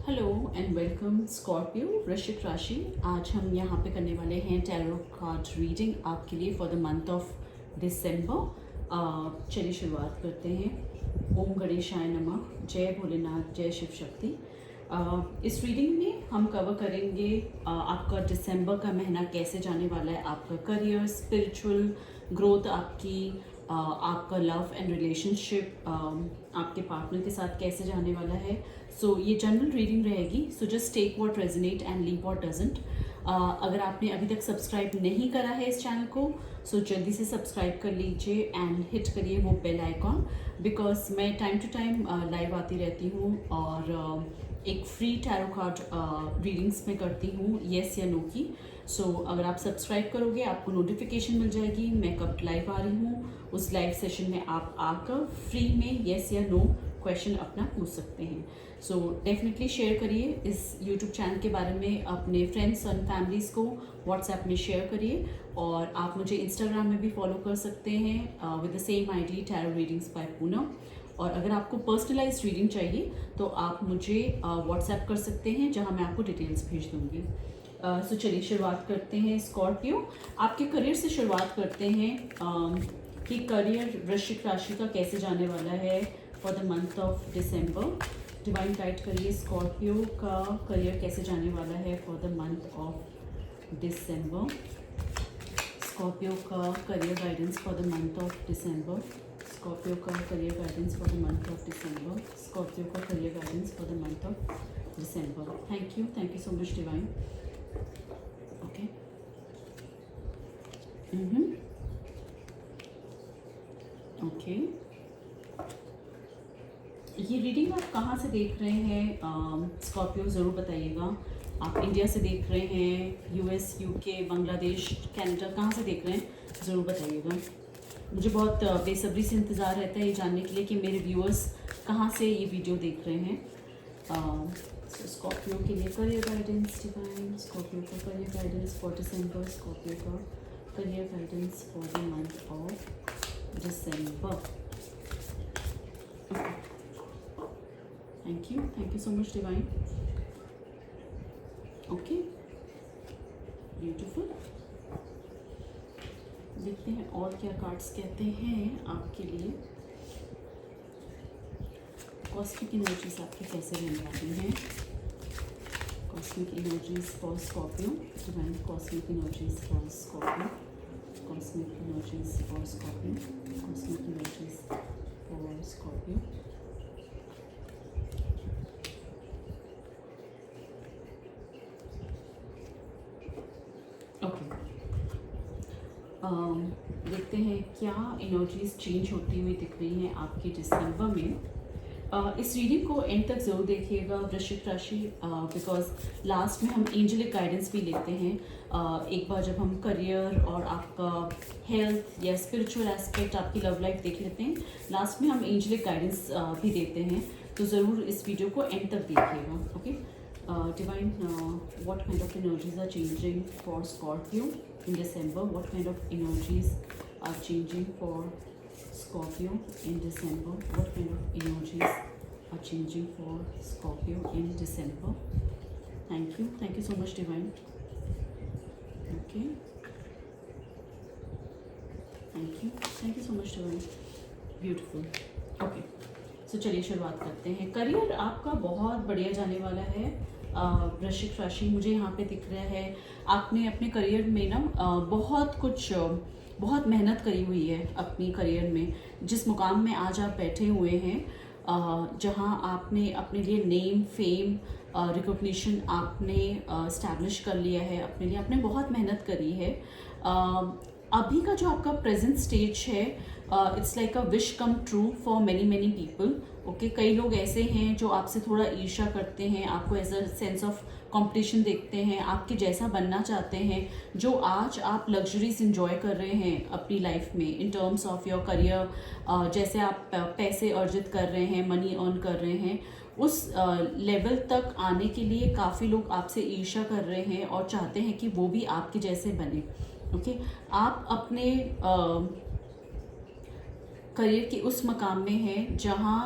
Hello and welcome Scorpio वृश्चिक राशि। आज हम यहाँ पे करने वाले हैं टैरो कार्ड रीडिंग आपके लिए फॉर द मंथ ऑफ दिसंबर। चलिए शुरुआत करते हैं। ओम गणेशाय नमः। जय भोलेनाथ, जय शिव शक्ति। इस रीडिंग में हम कवर करेंगे आपका दिसंबर का महीना कैसे जाने वाला है, आपका करियर, स्पिरिचुअल ग्रोथ, आपका लव एंड रिलेशनशिप, आपके पार्टनर के साथ कैसे जाने वाला है। सो ये जनरल रीडिंग रहेगी। So just take what resonate and leave what doesn't. अगर आपने अभी तक सब्सक्राइब नहीं करा है इस चैनल को, सो जल्दी से सब्सक्राइब कर लीजिए एंड हिट करिए वो बेल आइकॉन, बिकॉज मैं टाइम टू टाइम लाइव आती रहती हूँ और एक फ्री टैरो कार्ड रीडिंग्स में करती हूँ, येस या नो की। सो अगर आप सब्सक्राइब करोगे आपको नोटिफिकेशन मिल जाएगी मैं कब लाइव आ रही हूँ। उस लाइव सेशन में आप आकर फ्री में येस या नो क्वेश्चन अपना पूछ सकते हैं। सो डेफिनेटली शेयर करिए इस यूट्यूब चैनल के बारे में अपने फ्रेंड्स एंड फैमिलीज़ को व्हाट्सएप में शेयर करिए, और आप मुझे इंस्टाग्राम में भी फॉलो कर सकते हैं with the same ID tarot readings by Poonam. और अगर आपको पर्सनलाइज्ड रीडिंग चाहिए तो आप मुझे व्हाट्सएप कर सकते हैं, जहां मैं आपको डिटेल्स भेज दूंगी। सो चलिए शुरुआत करते हैं। स्कॉर्पियो, आपके करियर से शुरुआत करते हैं कि करियर वृश्चिक राशि का कैसे जाने वाला है for the month of December. Divine guide करिए स्कॉर्पियो का करियर कैसे जाने वाला है for the month of December. Scorpio का career guidance for the month of December. Scorpio का career guidance for the month of December. Scorpio का career guidance for the month of December. Thank you so much Divine. Okay, okay. ये reading आप कहाँ से देख रहे हैं Scorpio, ज़रूर बताइएगा। आप इंडिया से देख रहे हैं, यूएस, यूके, बांग्लादेश, कनाडा, कहाँ से देख रहे हैं ज़रूर बताइएगा। मुझे बहुत बेसब्री से इंतज़ार रहता है ये जानने के लिए कि मेरे व्यूअर्स कहाँ से ये वीडियो देख रहे हैं। स्कॉर्पियो के लिए करियर गाइडेंस डिवाइन। स्कॉर्पियो का career guidance for December. Scorpio का career guidance for the month of December. Thank you so much Divine. Okay, beautiful. देखते हैं और क्या कार्ड्स कहते हैं आपके लिए। कॉस्मिक एनर्जीज आपके कैसे रहने वाली हैं। Cosmic energies for Scorpio divine. Cosmic energies for Scorpio. Cosmic energies for Scorpio. Cosmic energies for Scorpio. देखते हैं क्या एनर्जीज चेंज होती हुई दिख रही हैं आपके दिसंबर में। इस रीडिंग को एंड तक ज़रूर देखिएगा वृश्चिक राशि, बिकॉज लास्ट में हम एंजेलिक गाइडेंस भी लेते हैं। एक बार जब हम करियर और आपका हेल्थ या स्पिरिचुअल एस्पेक्ट, आपकी लव लाइफ देख लेते हैं, लास्ट में हम एंजेलिक गाइडेंस भी देते हैं। तो ज़रूर इस वीडियो को एंड तक देखिएगा। Okay divine, what kind of energies are changing for Scorpio in December? What kind of energies are changing for Scorpio in December? What kind of energies are changing for Scorpio in December? Thank you so much divine. Okay, thank you so much divine. Beautiful. Okay, so चलिए शुरुआत करते हैं। Career आपका बहुत बढ़िया जाने वाला है वृश्चिक राशि। मुझे यहाँ पे दिख रहा है आपने अपने करियर में ना बहुत मेहनत करी हुई है अपनी करियर में। जिस मुकाम में आज आप बैठे हुए हैं, जहाँ आपने अपने लिए नेम, फेम, रिकॉग्निशन आपने इस्टेब्लिश कर लिया है अपने लिए, आपने बहुत मेहनत करी है। अभी का जो आपका प्रेजेंट स्टेज है, it's like a wish come true for many people. Okay, कई लोग ऐसे हैं जो आपसे थोड़ा ईर्ष्या करते हैं, आपको as a sense of competition देखते हैं, आपके जैसा बनना चाहते हैं। जो आज आप लग्जरीज इंजॉय कर रहे हैं अपनी लाइफ में in terms of your career, जैसे आप पैसे अर्जित कर रहे हैं, मनी अर्न कर रहे हैं, उस लेवल तक आने के लिए काफ़ी लोग आपसे ईर्ष्या कर रहे हैं और चाहते हैं कि वो भी आपके जैसे बने। ओके, आप अपने करियर के उस मकाम में हैं जहां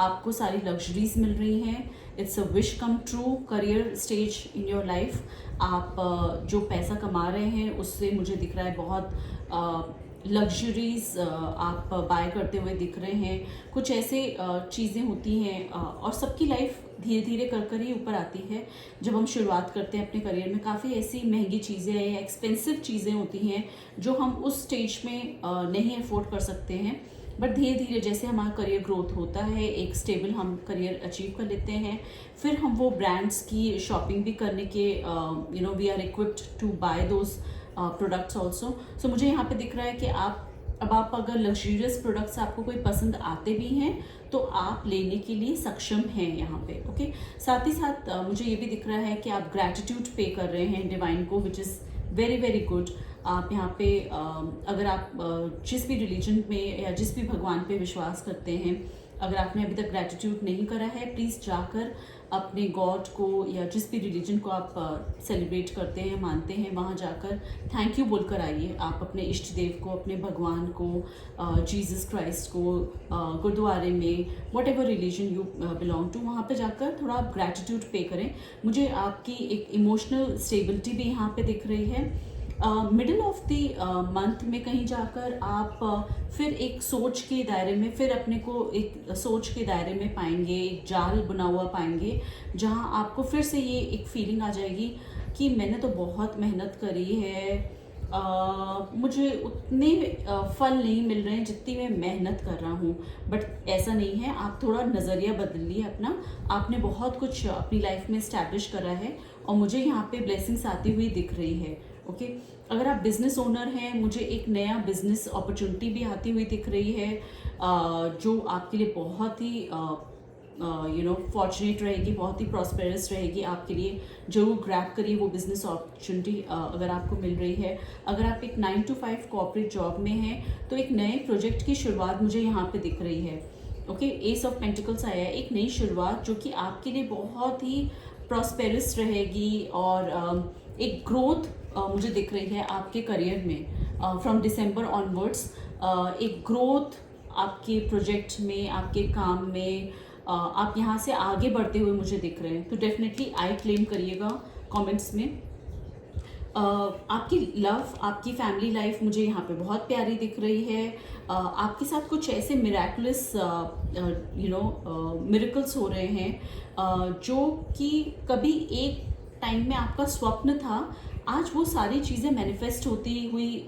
आपको सारी लग्जरीज मिल रही हैं। It's a wish come true career stage in your life. आप जो पैसा कमा रहे हैं उससे मुझे दिख रहा है बहुत लग्जरीज आप बाय करते हुए दिख रहे हैं। कुछ ऐसे चीज़ें होती हैं और सबकी लाइफ धीरे धीरे कर ही ऊपर आती है। जब हम शुरुआत करते हैं अपने करियर में, काफ़ी ऐसी महंगी चीज़ें या एक्सपेंसिव चीज़ें होती हैं जो हम उस स्टेज में नहीं अफोर्ड कर सकते हैं। बट धीरे धीरे जैसे हमारा करियर ग्रोथ होता है, एक स्टेबल हम करियर अचीव कर लेते हैं, फिर हम वो ब्रांड्स की शॉपिंग भी करने के we are equipped to buy those products also. So मुझे यहाँ पे दिख रहा है कि आप अगर लग्जरियस प्रोडक्ट्स आपको कोई पसंद आते भी हैं तो आप लेने के लिए सक्षम हैं यहाँ पे। ओके, साथ ही साथ मुझे ये भी दिख रहा है कि आप ग्रैटिट्यूड पे कर रहे हैं डिवाइन को, which is very very good. आप यहाँ पे अगर आप जिस भी रिलीजन में या जिस भी भगवान पे विश्वास करते हैं, अगर आपने अभी तक ग्रैटिट्यूड नहीं करा है, प्लीज़ जाकर अपने गॉड को या जिस भी रिलीजन को आप सेलिब्रेट करते हैं, मानते हैं, वहाँ जाकर थैंक यू बोलकर आइए। आप अपने इष्ट देव को, अपने भगवान को, जीसस क्राइस्ट को, गुरुद्वारे में, whatever religion you belong to, वहाँ पे जाकर थोड़ा आप ग्रैटिट्यूड पे करें। मुझे आपकी एक इमोशनल स्टेबिलिटी भी यहाँ पे दिख रही है। मिडिल ऑफ द मंथ में कहीं जाकर आप फिर एक सोच के दायरे में, फिर अपने को एक सोच के दायरे में पाएंगे, एक जाल बुना हुआ पाएंगे जहां आपको फिर से ये एक फीलिंग आ जाएगी कि मैंने तो बहुत मेहनत करी है, मुझे उतने फल नहीं मिल रहे हैं जितनी मैं मेहनत कर रहा हूँ। बट ऐसा नहीं है, आप थोड़ा नज़रिया बदलिए अपना। आपने बहुत कुछ अपनी लाइफ में इस्टेब्लिश करा है और मुझे यहाँ पे ब्लेसिंग्स आती हुई दिख रही है। ओके, अगर आप बिजनेस ओनर हैं, मुझे एक नया बिजनेस अपॉर्चुनिटी भी आती हुई दिख रही है जो आपके लिए बहुत ही फॉर्चुनेट रहेगी, बहुत ही प्रॉस्पेरस रहेगी आपके लिए। जरूर ग्रैब करिए वो बिजनेस अपॉर्चुनिटी अगर आपको मिल रही है। अगर आप एक 9 to 5 कॉर्पोरेट जॉब में हैं तो एक नए प्रोजेक्ट की शुरुआत मुझे यहाँ पे दिख रही है। ओके, एस ऑफ पेंटिकल्स आया है, एक नई शुरुआत जो कि आपके लिए बहुत ही प्रॉस्पेरस रहेगी और एक ग्रोथ मुझे दिख रही है आपके करियर में। फ्रॉम दिसंबर ऑनवर्ड्स एक ग्रोथ आपके प्रोजेक्ट में, आपके काम में, आप यहाँ से आगे बढ़ते हुए मुझे दिख रहे हैं। तो डेफिनेटली आई क्लेम करिएगा कमेंट्स में। आपकी लव, आपकी फैमिली लाइफ मुझे यहाँ पे बहुत प्यारी दिख रही है। आपके साथ कुछ ऐसे मिरेकुलस मिरेकल्स हो रहे हैं जो कि कभी एक टाइम में आपका स्वप्न था, आज वो सारी चीज़ें मैनिफेस्ट होती हुई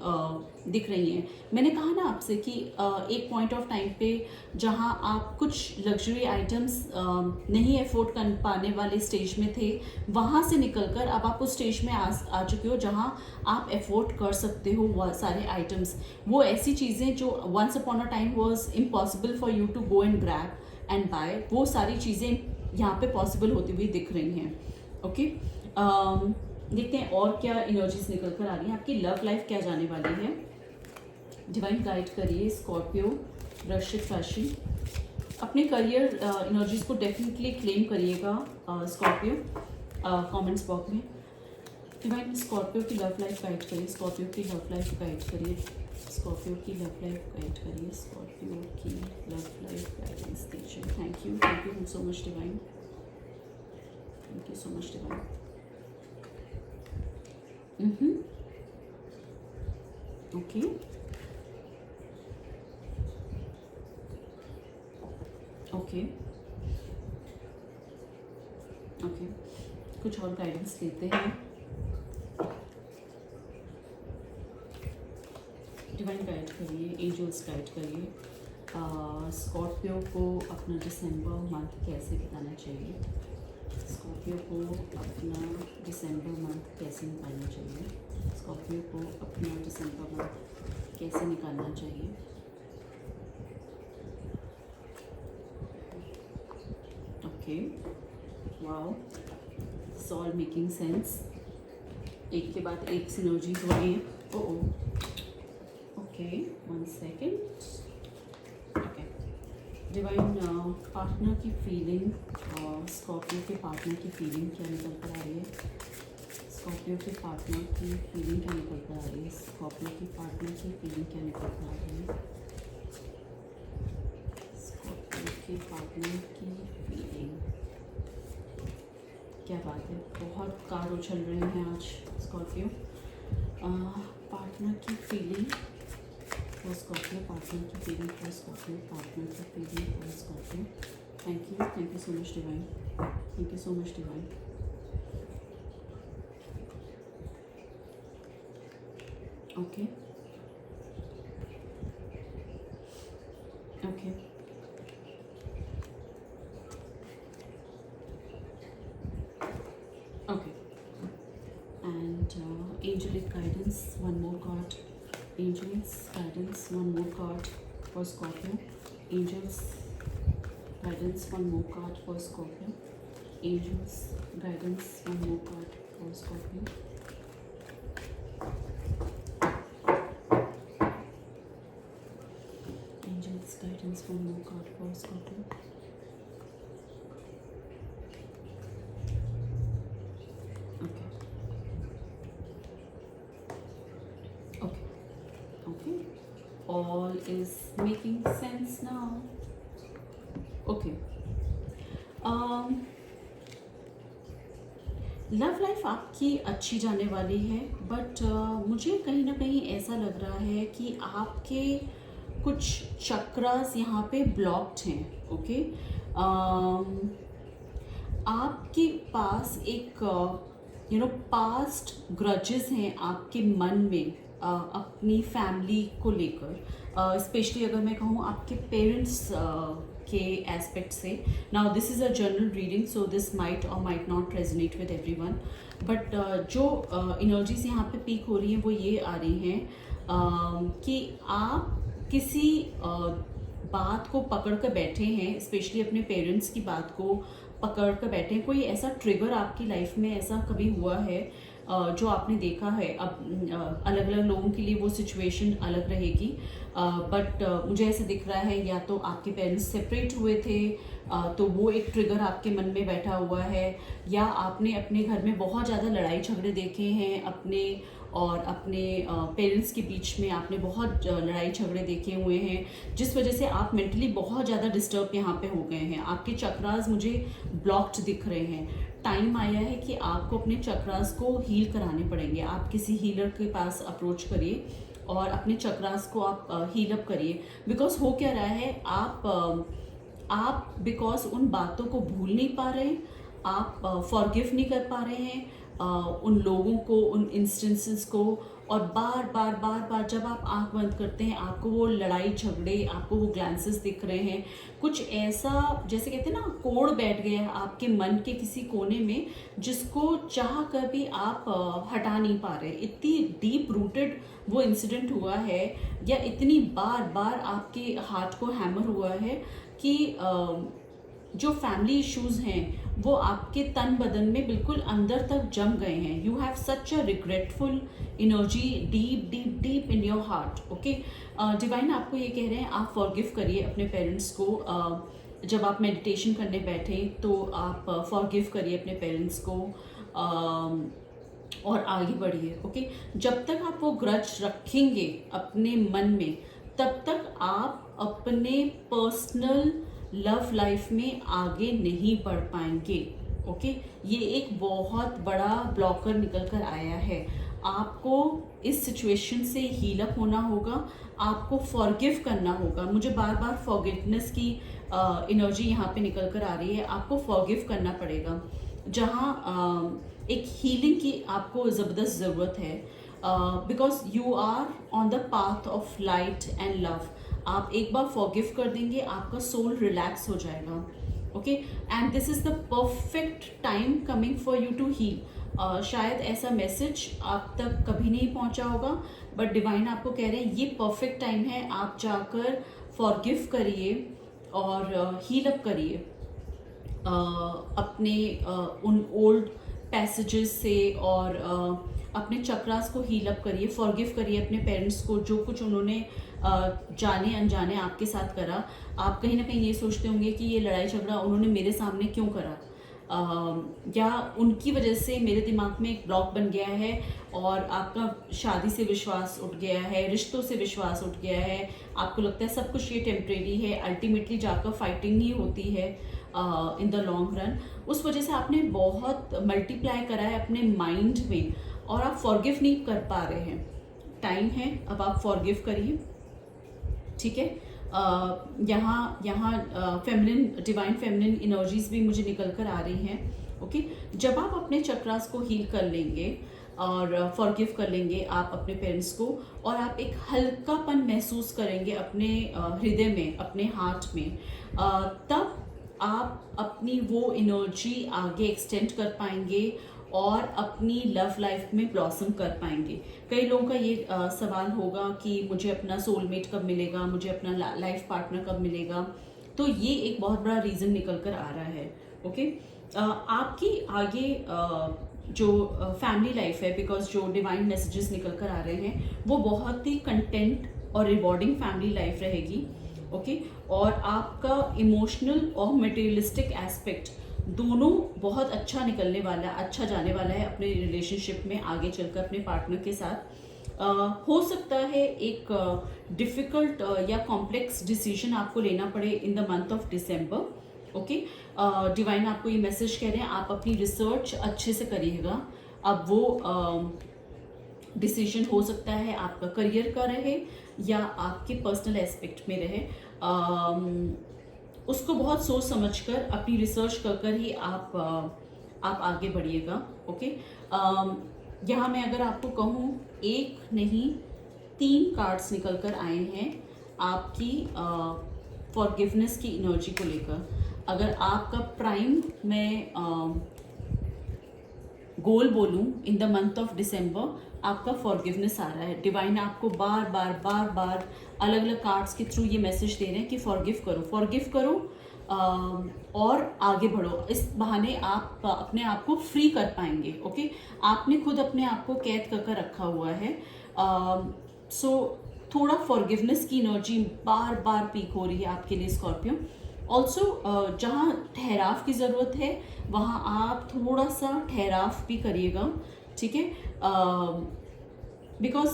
दिख रही हैं। मैंने कहा ना आपसे कि एक पॉइंट ऑफ टाइम पे जहां आप कुछ लग्जरी आइटम्स नहीं अफोर्ड कर पाने वाले स्टेज में थे, वहां से निकलकर अब आप उस स्टेज में आ चुके हो जहां आप अफोर्ड कर सकते हो वो सारे आइटम्स। वो ऐसी चीज़ें जो once upon a time was impossible for you to go and grab and buy, वो सारी चीज़ें यहाँ पे पॉसिबल होती हुई दिख रही हैं। ओके, देखते हैं और क्या एनर्जीज निकल कर आ रही हैं। आपकी लव लाइफ क्या जाने वाली है, डिवाइन गाइड करिए। स्कॉर्पियो, वृश्चिक राशि, अपने करियर एनर्जीज को डेफिनेटली क्लेम करिएगा स्कॉर्पियो कमेंट्स बॉक्स में। डिवाइन स्कॉर्पियो की लव लाइफ गाइड करिए, स्कॉर्पियो की लव लाइफ गाइड करिए, स्कॉर्पियो की लव लाइफ गाइड करिए, स्कॉर्पियो की लव लाइफ गाइडेंस दीजिए। Thank you so much divine, thank you so much Divine. Okay, okay, okay, कुछ और गाइडेंस लेते हैं। डिवाइन गाइड करिए, एंजल्स गाइड करिए, स्कॉर्पियो को अपना दिसंबर मंथ कैसे बिताना चाहिए, स्कॉर्पियो को अपना दिसंबर मंथ कैसे निकालना चाहिए, स्कॉर्पियो को अपना दिसंबर मंथ कैसे निकालना चाहिए। Okay, wow, it's all making sense. एक के बाद एक सिनर्जीज हो रही हैं। Okay, 1 second. डिवाइन पार्टनर की फीलिंग, स्कॉर्पियो के पार्टनर की फीलिंग क्या निकल कर आ रही है, स्कॉर्पियो के पार्टनर की फीलिंग क्या निकल कर आ रही है, स्कॉर्पियो की पार्टनर की फीलिंग क्या निकल कर आ रही है। आपके पार्टनर की फीलिंग। क्या बात है, बहुत कार्ड उछल रहे हैं आज स्कॉर्पियो। पार्टनर की फीलिंग फॉर स्कॉर्पियो, पार्टनर की फीलिंग फॉर स्कॉर्पियो, पार्टनर की feeling for Scorpio. Thank you so much divine, thank you so much Divine. Okay okay okay and angelic guidance, one more card. Angels guidance, one more card for Scorpio. Angels guidance, one more card for Scorpio. Angels guidance, one more card for Scorpio. Angels guidance, one more card for Scorpio. Okay. Okay. Okay. All is making sense now. Okay. Love life आपकी अच्छी जाने वाली है, but मुझे कहीं ना कहीं ऐसा लग रहा है कि आपके कुछ चक्रास यहाँ पे ब्लॉक्ड हैं। ओके, आपके पास एक पास्ट ग्रजेस हैं आपके मन में अपनी फैमिली को लेकर, स्पेशली अगर मैं कहूँ आपके पेरेंट्स के एस्पेक्ट से। Now this is a general reading, so this might or might not resonate with everyone, but जो एनर्जीज यहाँ पे पीक हो रही हैं वो ये आ रही हैं कि आप किसी बात को पकड़ कर बैठे हैं, स्पेशली अपने पेरेंट्स की बात को पकड़ कर बैठे हैं। कोई ऐसा ट्रिगर आपकी लाइफ में ऐसा कभी हुआ है जो आपने देखा है। अब अलग अलग लोगों के लिए वो सिचुएशन अलग रहेगी, बट मुझे ऐसे दिख रहा है या तो आपके पेरेंट्स सेपरेट हुए थे तो वो एक ट्रिगर आपके मन में बैठा हुआ है, या आपने अपने घर में बहुत ज़्यादा लड़ाई झगड़े देखे हैं अपने पेरेंट्स के बीच में। आपने बहुत लड़ाई झगड़े देखे हुए हैं जिस वजह से आप मेंटली बहुत ज़्यादा डिस्टर्ब यहाँ पे हो गए हैं। आपके चक्रास मुझे ब्लॉक्ड दिख रहे हैं। टाइम आया है कि आपको अपने चक्रास को हील कराने पड़ेंगे। आप किसी हीलर के पास अप्रोच करिए और अपने चक्रास को आप हील अप करिए। बिकॉज हो क्या रहा है, आप बिकॉज उन बातों को भूल नहीं पा रहे, आप फॉरगिव नहीं कर पा रहे हैं उन लोगों को, उन इंस्टेंसेस को, और बार बार जब आप आंख बंद करते हैं आपको वो लड़ाई झगड़े, आपको वो ग्लैंसेस दिख रहे हैं। कुछ ऐसा जैसे कहते हैं ना, कोड़ बैठ गया है आपके मन के किसी कोने में जिसको चाह कर भी आप हटा नहीं पा रहे। इतनी डीप रूटेड वो इंसिडेंट हुआ है, या इतनी बार आपके हार्ट को हैमर हुआ है कि जो फैमिली इश्यूज हैं वो आपके तन बदन में बिल्कुल अंदर तक जम गए हैं। You have such a regretful energy deep in your heart. Okay, divine आपको ये कह रहे हैं आप फॉरगिव करिए अपने पेरेंट्स को। जब आप मेडिटेशन करने बैठे तो आप फॉरगिव करिए अपने पेरेंट्स को और आगे बढ़िए। ओके, जब तक आप वो ग्रज रखेंगे अपने मन में तब तक आप अपने पर्सनल लव लाइफ में आगे नहीं बढ़ पाएंगे। ओके, ये एक बहुत बड़ा ब्लॉकर निकल कर आया है। आपको इस सिचुएशन से हील अप होना होगा, आपको फॉरगिव करना होगा। मुझे बार फॉरगिवनेस की एनर्जी यहाँ पे निकल कर आ रही है। आपको फॉरगिव करना पड़ेगा, जहाँ एक हीलिंग की आपको ज़बरदस्त ज़रूरत है, because you are on the path of light and love. आप एक बार फॉरगिव कर देंगे, आपका सोल रिलैक्स हो जाएगा। Okay, and this is the perfect time coming for you to heal. शायद ऐसा मैसेज आप तक कभी नहीं पहुंचा होगा, बट डिवाइन आपको कह रहे हैं ये परफेक्ट टाइम है, आप जाकर फॉरगिव करिए और हील अप करिए अपने उन ओल्ड पैसेजेस से, और अपने चक्रास को हील अप करिए, फॉरगिव करिए अपने पेरेंट्स को जो कुछ उन्होंने जाने अनजाने आपके साथ करा। आप कहीं ना कहीं ये सोचते होंगे कि ये लड़ाई झगड़ा उन्होंने मेरे सामने क्यों करा, या उनकी वजह से मेरे दिमाग में एक ब्लॉक बन गया है और आपका शादी से विश्वास उठ गया है, रिश्तों से विश्वास उठ गया है, आपको लगता है सब कुछ ये टेम्परेरी है, अल्टीमेटली जाकर फाइटिंग ही होती है इन द लॉन्ग रन। उस वजह से आपने बहुत मल्टीप्लाई करा है अपने माइंड में और आप फॉरगिव नहीं कर पा रहे हैं। टाइम है, अब आप फॉरगिव करिए, ठीक है। यहाँ फेमिनिन, डिवाइन फेमिनिन एनर्जीज भी मुझे निकल कर आ रही हैं। ओके, जब आप अपने चक्रास को हील कर लेंगे और फॉरगिव कर लेंगे आप अपने पेरेंट्स को, और आप एक हल्कापन महसूस करेंगे अपने हृदय में, अपने हार्ट में, तब आप अपनी वो एनर्जी आगे एक्सटेंड कर पाएंगे और अपनी लव लाइफ में ब्लॉसम कर पाएंगे। कई लोगों का ये सवाल होगा कि मुझे अपना सोलमेट कब मिलेगा, मुझे अपना लाइफ पार्टनर कब मिलेगा। तो ये एक बहुत बड़ा रीज़न निकल कर आ रहा है। ओके, आपकी आगे जो फैमिली लाइफ है, बिकॉज जो डिवाइन मैसेजेस निकल कर आ रहे हैं वो बहुत ही कंटेंट और रिवॉर्डिंग फैमिली लाइफ रहेगी। ओके, और आपका इमोशनल और मटेरियलिस्टिक एस्पेक्ट दोनों बहुत अच्छा निकलने वाला है, अच्छा जाने वाला है अपने रिलेशनशिप में आगे चलकर अपने पार्टनर के साथ। हो सकता है एक डिफ़िकल्ट या कॉम्प्लेक्स डिसीजन आपको लेना पड़े in the month of December. Okay, divine आपको ये मैसेज कह रहे हैं आप अपनी रिसर्च अच्छे से करिएगा। अब वो डिसीजन हो सकता है आपका करियर का रहे या आपके पर्सनल एस्पेक्ट में रहे, उसको बहुत सोच समझकर अपनी रिसर्च कर कर ही आप आगे बढ़िएगा। ओके, यहाँ मैं अगर आपको कहूँ, एक नहीं 3 कार्ड्स निकल कर आए हैं आपकी फॉरगिवनेस की एनर्जी को लेकर। अगर आपका प्राइम मैं गोल बोलूँ in the month of December, आपका फॉरगिवनेस आ रहा है। डिवाइन आपको बार बार अलग अलग कार्ड्स के थ्रू ये मैसेज दे रहे हैं कि फॉरगिव करो और आगे बढ़ो। इस बहाने आप अपने आप को फ्री कर पाएंगे। ओके, आपने खुद अपने आप को कैद कर रखा हुआ है। सो थोड़ा फॉरगिवनेस की एनर्जी बार बार पीक हो रही है आपके लिए स्कॉर्पियो। ऑल्सो जहाँ ठहराव की ज़रूरत है वहाँ आप थोड़ा सा ठहराव भी करिएगा, ठीक है। बिकॉज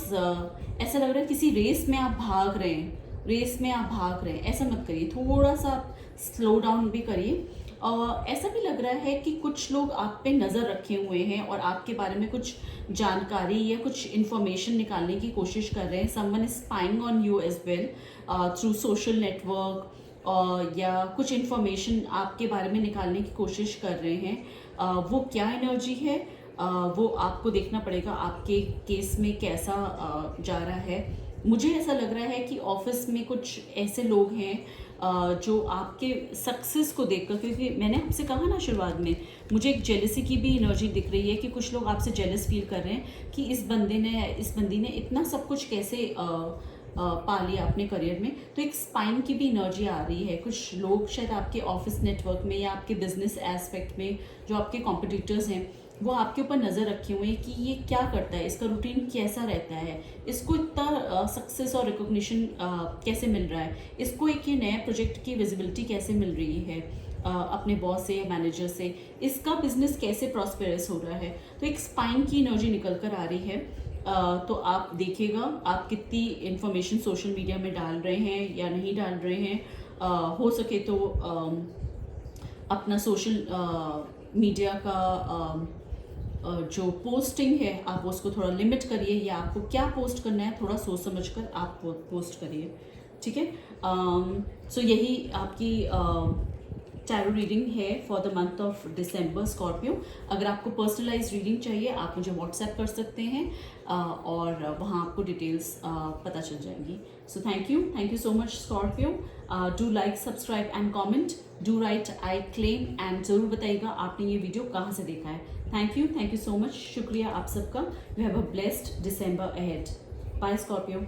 ऐसा लग रहा है किसी रेस में आप भाग रहे हैं, ऐसा मत करिए, थोड़ा सा स्लो डाउन भी करिए। ऐसा भी लग रहा है कि कुछ लोग आप पे नज़र रखे हुए हैं और आपके बारे में कुछ जानकारी या कुछ इन्फॉर्मेशन निकालने की कोशिश कर रहे हैं। Someone is spying on you as well through social network, या कुछ इन्फॉर्मेशन आपके बारे में निकालने की कोशिश कर रहे हैं। वो क्या एनर्जी है वो आपको देखना पड़ेगा आपके केस में कैसा जा रहा है। मुझे ऐसा लग रहा है कि ऑफिस में कुछ ऐसे लोग हैं जो आपके सक्सेस को देखकर, क्योंकि मैंने आपसे कहा ना शुरुआत में, मुझे एक जेलसी की भी एनर्जी दिख रही है कि कुछ लोग आपसे जेलस फील कर रहे हैं कि इस बंदी ने इतना सब कुछ कैसे पा लिया अपने करियर में। तो एक स्पाइन की भी एनर्जी आ रही है। कुछ लोग शायद आपके ऑफिस नेटवर्क में या आपके बिजनेस एस्पेक्ट में जो आपके कॉम्पिटिटर्स हैं वो आपके ऊपर नज़र रखे हुए हैं कि ये क्या करता है, इसका रूटीन कैसा रहता है, इसको इतना सक्सेस और रिकॉग्निशन कैसे मिल रहा है, इसको एक ये नया प्रोजेक्ट की विजिबिलिटी कैसे मिल रही है अपने बॉस से या मैनेजर से, इसका बिजनेस कैसे प्रॉस्पेरस हो रहा है। तो एक स्पाइन की एनर्जी निकल कर आ रही है। तो आप देखिएगा आप कितनी इन्फॉर्मेशन सोशल मीडिया में डाल रहे हैं या नहीं डाल रहे हैं। हो सके तो अपना सोशल मीडिया का जो पोस्टिंग है आप उसको थोड़ा लिमिट करिए, या आपको क्या पोस्ट करना है थोड़ा सोच समझ कर आप पोस्ट करिए, ठीक है। सो यही आपकी टैरो रीडिंग है for the month of December Scorpio. अगर आपको पर्सनलाइज रीडिंग चाहिए आप मुझे व्हाट्सएप कर सकते हैं और वहाँ आपको डिटेल्स पता चल जाएंगी। So thank you so much Scorpio. Do like, subscribe and comment, do right I claim, and ज़रूर बताइएगा आपने ये वीडियो कहाँ से देखा है। थैंक यू सो मच, शुक्रिया आप सबका। You have a blessed December ahead. Bye Scorpio.